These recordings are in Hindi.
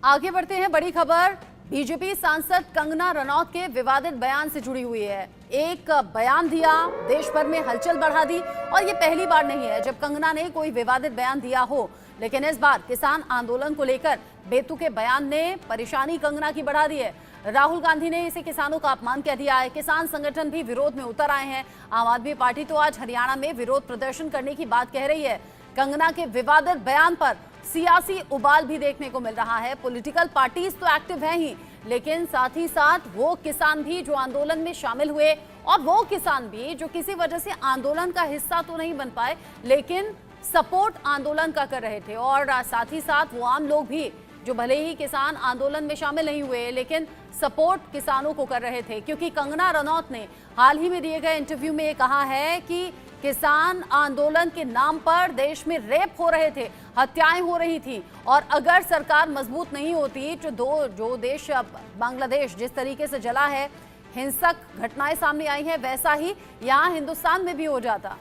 आगे बढ़ते हैं। बड़ी खबर बीजेपी सांसद कंगना रनौत के विवादित बयान से जुड़ी हुई है। एक बयान दिया, देश भर में हलचल बढ़ा दी और ये पहली बार नहीं है जब कंगना ने कोई विवादित बयान दिया हो, लेकिन इस बार किसान आंदोलन को लेकर बेतुके बयान ने परेशानी कंगना की बढ़ा दी है। राहुल गांधी ने इसे किसानों का अपमान कह दिया है। किसान संगठन भी विरोध में उतर आए हैं। आम आदमी पार्टी तो आज हरियाणा में विरोध प्रदर्शन करने की बात कह रही है। कंगना के विवादित बयान पर सियासी उबाल भी देखने को मिल रहा है। पॉलिटिकल पार्टीज तो एक्टिव हैं ही, लेकिन साथ ही साथ वो किसान भी जो आंदोलन में शामिल हुए और वो किसान भी जो किसी वजह से आंदोलन का हिस्सा तो नहीं बन पाए, लेकिन सपोर्ट आंदोलन का कर रहे थे। और साथ ही साथ वो आम लोग भी जो भले ही किसान आंदोलन में शामिल नहीं हुए, लेकिन सपोर्ट किसानों को कर रहे थे। क्योंकि कंगना रनौत ने हाल ही में दिए गए इंटरव्यू में ये कहा है कि किसान आंदोलन के नाम पर देश में रेप हो रहे थे, हत्याएं हो रही थी, और अगर सरकार मजबूत नहीं होती तो जो देश बांग्लादेश जिस तरीके से जला है, हिंसक घटनाएं सामने आई हैं, वैसा ही यहां हिंदुस्तान में भी हो जाता।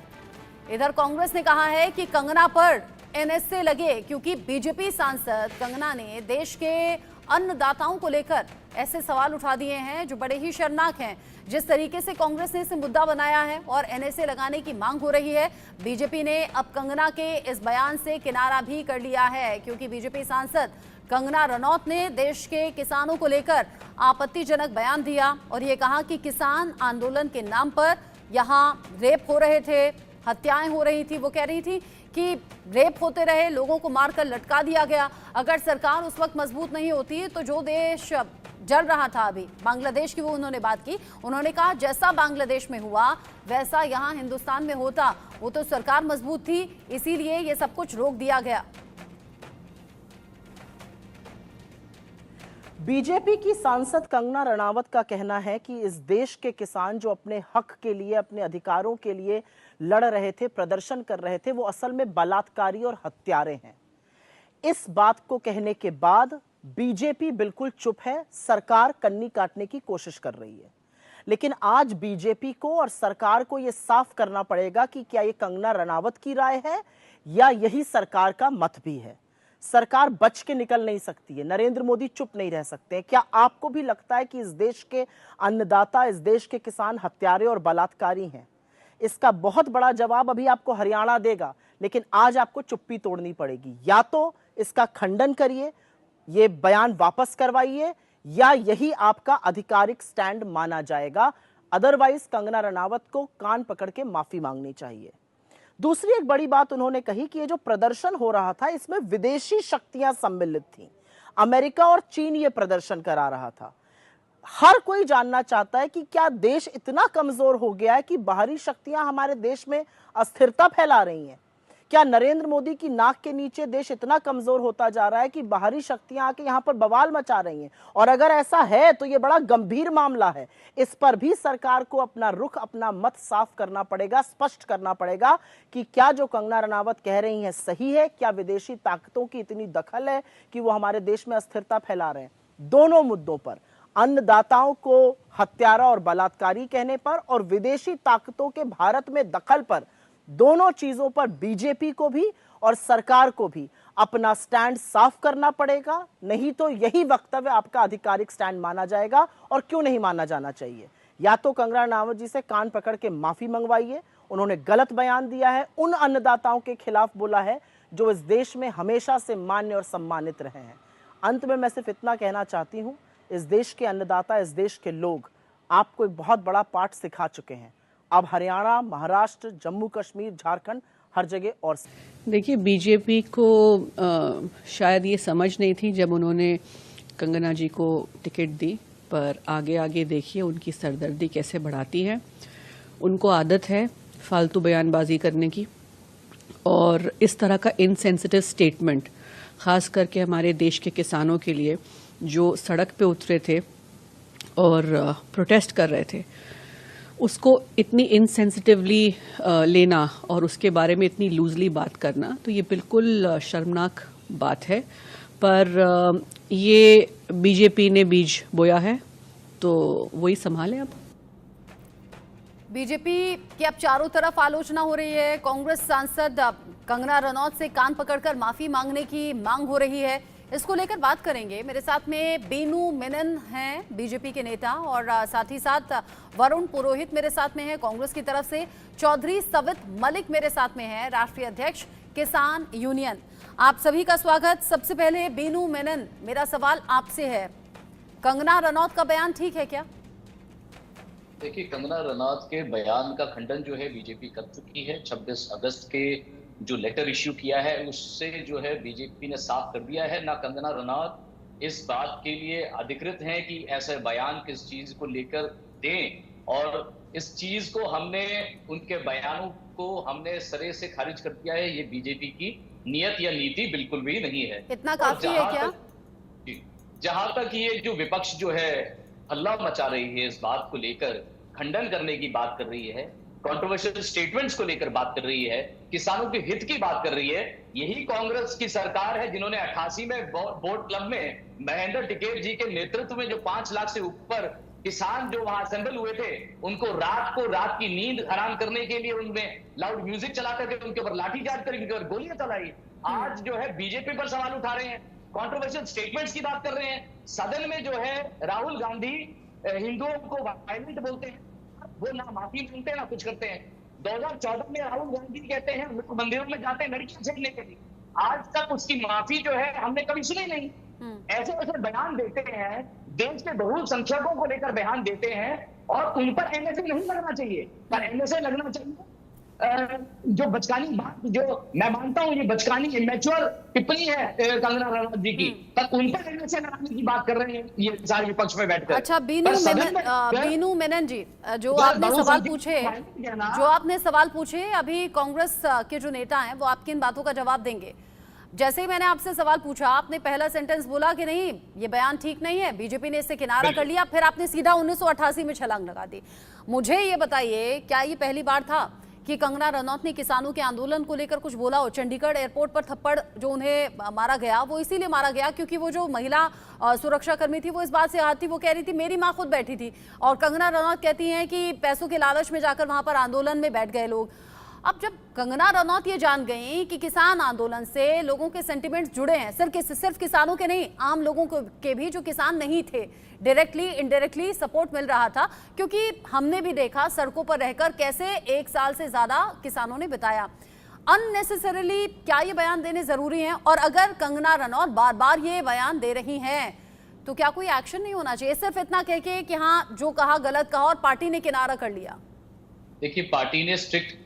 इधर कांग्रेस ने कहा है कि कंगना पर एनएसए लगे, क्योंकि बीजेपी सांसद कंगना ने देश के अन्नदाताओं को लेकर ऐसे सवाल उठा दिए हैं जो बड़े ही शर्मनाक हैं। जिस तरीके से कांग्रेस ने इसे मुद्दा बनाया है और एनएसए लगाने की मांग हो रही है, बीजेपी ने अब कंगना के इस बयान से किनारा भी कर लिया है। क्योंकि बीजेपी सांसद कंगना रनौत ने देश के किसानों को लेकर आपत्तिजनक बयान दिया और ये कहा कि किसान आंदोलन के नाम पर यहाँ रेप हो रहे थे, हत्याएं हो रही थी। वो कह रही थी कि रेप होते रहे, लोगों को मारकर लटका दिया गया। अगर सरकार उस वक्त मजबूत नहीं होती तो जो देश जल रहा था अभी, बांग्लादेश की वो उन्होंने बात की। उन्होंने कहा जैसा बांग्लादेश में हुआ वैसा यहाँ हिंदुस्तान में होता। वो तो सरकार मजबूत थी, इसीलिए ये सब कुछ रोक दिया गया। बीजेपी की सांसद कंगना रनावत का कहना है कि इस देश के किसान जो अपने हक के लिए, अपने अधिकारों के लिए लड़ रहे थे, प्रदर्शन कर रहे थे, वो असल में बलात्कारी और हत्यारे हैं। इस बात को कहने के बाद बीजेपी बिल्कुल चुप है, सरकार कन्नी काटने की कोशिश कर रही है। लेकिन आज बीजेपी को और सरकार को यह साफ करना पड़ेगा कि क्या ये कंगना रनावत की राय है या यही सरकार का मत भी है। सरकार बच के निकल नहीं सकती है, नरेंद्र मोदी चुप नहीं रह सकते। क्या आपको भी लगता है कि इस देश के अन्नदाता, इस देश के किसान हत्यारे और बलात्कारी हैं? इसका बहुत बड़ा जवाब अभी आपको हरियाणा देगा, लेकिन आज आपको चुप्पी तोड़नी पड़ेगी। या तो इसका खंडन करिए, ये बयान वापस करवाइए, या यही आपका आधिकारिक स्टैंड माना जाएगा। अदरवाइज कंगना रनावत को कान पकड़ के माफी मांगनी चाहिए। दूसरी एक बड़ी बात उन्होंने कही कि ये जो प्रदर्शन हो रहा था इसमें विदेशी शक्तियां सम्मिलित थीं। अमेरिका और चीन ये प्रदर्शन करा रहा था। हर कोई जानना चाहता है कि क्या देश इतना कमजोर हो गया है कि बाहरी शक्तियां हमारे देश में अस्थिरता फैला रही हैं? क्या नरेंद्र मोदी की नाक के नीचे देश इतना कमजोर होता जा रहा है कि बाहरी शक्तियां आके यहां पर बवाल मचा रही हैं? और अगर ऐसा है तो ये बड़ा गंभीर मामला है। इस पर भी सरकार को अपना रुख, अपना मत साफ करना पड़ेगा, स्पष्ट करना पड़ेगा कि क्या जो कंगना रनावत कह रही हैं सही है, क्या विदेशी ताकतों की इतनी दखल है कि वो हमारे देश में अस्थिरता फैला रहे हैं। दोनों मुद्दों पर, अन्नदाताओं को हत्यारा और बलात्कारी कहने पर और विदेशी ताकतों के भारत में दखल पर, दोनों चीजों पर बीजेपी को भी और सरकार को भी अपना स्टैंड साफ करना पड़ेगा। नहीं तो यही वक्तव्य आपका आधिकारिक स्टैंड माना जाएगा। और क्यों नहीं माना जाना चाहिए? या तो कंगना रनावत जी से कान पकड़ के माफी मंगवाइए, उन्होंने गलत बयान दिया है, उन अन्नदाताओं के खिलाफ बोला है जो इस देश में हमेशा से मान्य और सम्मानित रहे हैं। अंत में मैं सिर्फ इतना कहना चाहती हूं, इस देश के अन्नदाता, इस देश के लोग आपको एक बहुत बड़ा पाठ सिखा चुके हैं। अब हरियाणा, महाराष्ट्र, जम्मू कश्मीर, झारखंड, हर जगह। और देखिए, बीजेपी को शायद ये समझ नहीं थी जब उन्होंने कंगना जी को टिकट दी, पर आगे आगे देखिए उनकी सरदर्दी कैसे बढ़ाती है। उनको आदत है फालतू बयानबाजी करने की, और इस तरह का इनसेंसिटिव स्टेटमेंट, खास करके हमारे देश के किसानों के लिए जो सड़क पे उतरे थे और प्रोटेस्ट कर रहे थे, उसको इतनी इनसेंसिटिवली लेना और उसके बारे में इतनी लूजली बात करना, तो ये बिल्कुल शर्मनाक बात है। पर ये बीजेपी ने बीज बोया है तो वही संभाले। अब बीजेपी की अब चारों तरफ आलोचना हो रही है। कांग्रेस सांसद कंगना रनौत से कान पकड़कर माफी मांगने की मांग हो रही है। इसको लेकर बात करेंगे। मेरे साथ में बीनू मेनन हैं, बीजेपी के नेता, और साथ ही साथ वरुण पुरोहित मेरे साथ में है कांग्रेस की तरफ से। चौधरी सवित मलिक मेरे साथ में है, राष्ट्रीय अध्यक्ष किसान यूनियन। आप सभी का स्वागत। सबसे पहले बीनू मेनन, मेरा सवाल आपसे है, कंगना रनौत का बयान ठीक है क्या? देखिए, कंगना रनौत के बयान का खंडन जो है बीजेपी कर चुकी है। 26 अगस्त के जो लेटर इश्यू किया है उससे जो है बीजेपी ने साफ कर दिया है। ना कंगना रनौत इस बात के लिए अधिकृत हैं कि ऐसे बयान किस चीज को लेकर दें, और इस चीज को हमने, उनके बयानों को हमने सरे से खारिज कर दिया है। ये बीजेपी की नियत या नीति बिल्कुल भी नहीं है। इतना काफी है क्या? जहां तक ये जो विपक्ष जो है हल्ला मचा रही है, इस बात को लेकर खंडन करने की बात कर रही है, कंट्रोवर्शियल स्टेटमेंट्स को लेकर बात कर रही है, किसानों के हित की बात कर रही है, यही कांग्रेस की सरकार है जिन्होंने 88 में बोर्ड क्लब में महेंद्र टिकैत जी के नेतृत्व में जो 5 लाख से ऊपर किसान जो वहां असेंबल हुए थे, उनको रात की नींद हराम करने के लिए उनमें लाउड म्यूजिक चला करके उनके ऊपर लाठीचार्ज करके उनके ऊपर गोलियां चलाई। आज जो है बीजेपी पर सवाल उठा रहे हैं, कंट्रोवर्शियल स्टेटमेंट्स की बात कर रहे हैं। सदन में जो है राहुल गांधी हिंदुओं को वायलेंट बोलते हैं, वो ना माफी मांगते हैं ना कुछ करते हैं। 2014 में राहुल गांधी कहते हैं मंदिरों में जाते हैं लड़कियां छेड़ने के लिए, आज तक उसकी माफी जो है हमने कभी सुनी नहीं। ऐसे ऐसे बयान देते हैं, देश के बहुसंख्यकों को लेकर बयान देते हैं, और उन पर एनएसए नहीं लगना चाहिए, पर एनएसए लगना चाहिए। जो बचकानी बात, जो मैं मानता हूं ये बचकानी इमेच्योर टिप्पणी है कंगना रनौत जी की, पर उन पर एनएसए लगाने की बात कर रहे हैं ये सारे विपक्ष में बैठकर। अच्छा बीनू मेनन जी, जो आपने सवाल पूछे अभी कांग्रेस के जो नेता हैं वो आपकी इन बातों का जवाब देंगे। जैसे ही मैंने आपसे सवाल पूछा, आपने पहला सेंटेंस बोला कि नहीं ये बयान ठीक नहीं है, बीजेपी ने इससे किनारा कर लिया, फिर आपने सीधा 1988 में छलांग लगा दी। मुझे ये बताइए, क्या ये पहली बार था कि कंगना रनौत ने किसानों के आंदोलन को लेकर कुछ बोला हो? चंडीगढ़ एयरपोर्ट पर थप्पड़ जो उन्हें मारा गया वो इसीलिए मारा गया क्योंकि वो जो महिला सुरक्षा कर्मी थी वो इस बात से आहत थी, वो कह रही थी मेरी माँ खुद बैठी थी, और कंगना रनौत कहती हैं कि पैसों के लालच में जाकर वहां पर आंदोलन में बैठ गए लोग। अब जब कंगना रनौत ये जान गई कि किसान आंदोलन से लोगों के सेंटिमेंट्स जुड़े हैं, सिर्फ किसानों के नहीं, आम लोगों के भी जो किसान नहीं थे, डायरेक्टली इनडायरेक्टली सपोर्ट मिल रहा था, क्योंकि हमने भी देखा सड़कों पर रहकर कैसे 1 साल से ज्यादा किसानों ने बिताया। अननेसेसरीली क्या ये बयान देने जरूरी हैं? और अगर कंगना रनौत बार बार ये बयान दे रही हैं तो क्या कोई एक्शन नहीं होना चाहिए, सिर्फ इतना कह के कि हाँ जो कहा गलत कहा और पार्टी ने किनारा कर लिया? देखिए, पार्टी ने स्ट्रिक्ट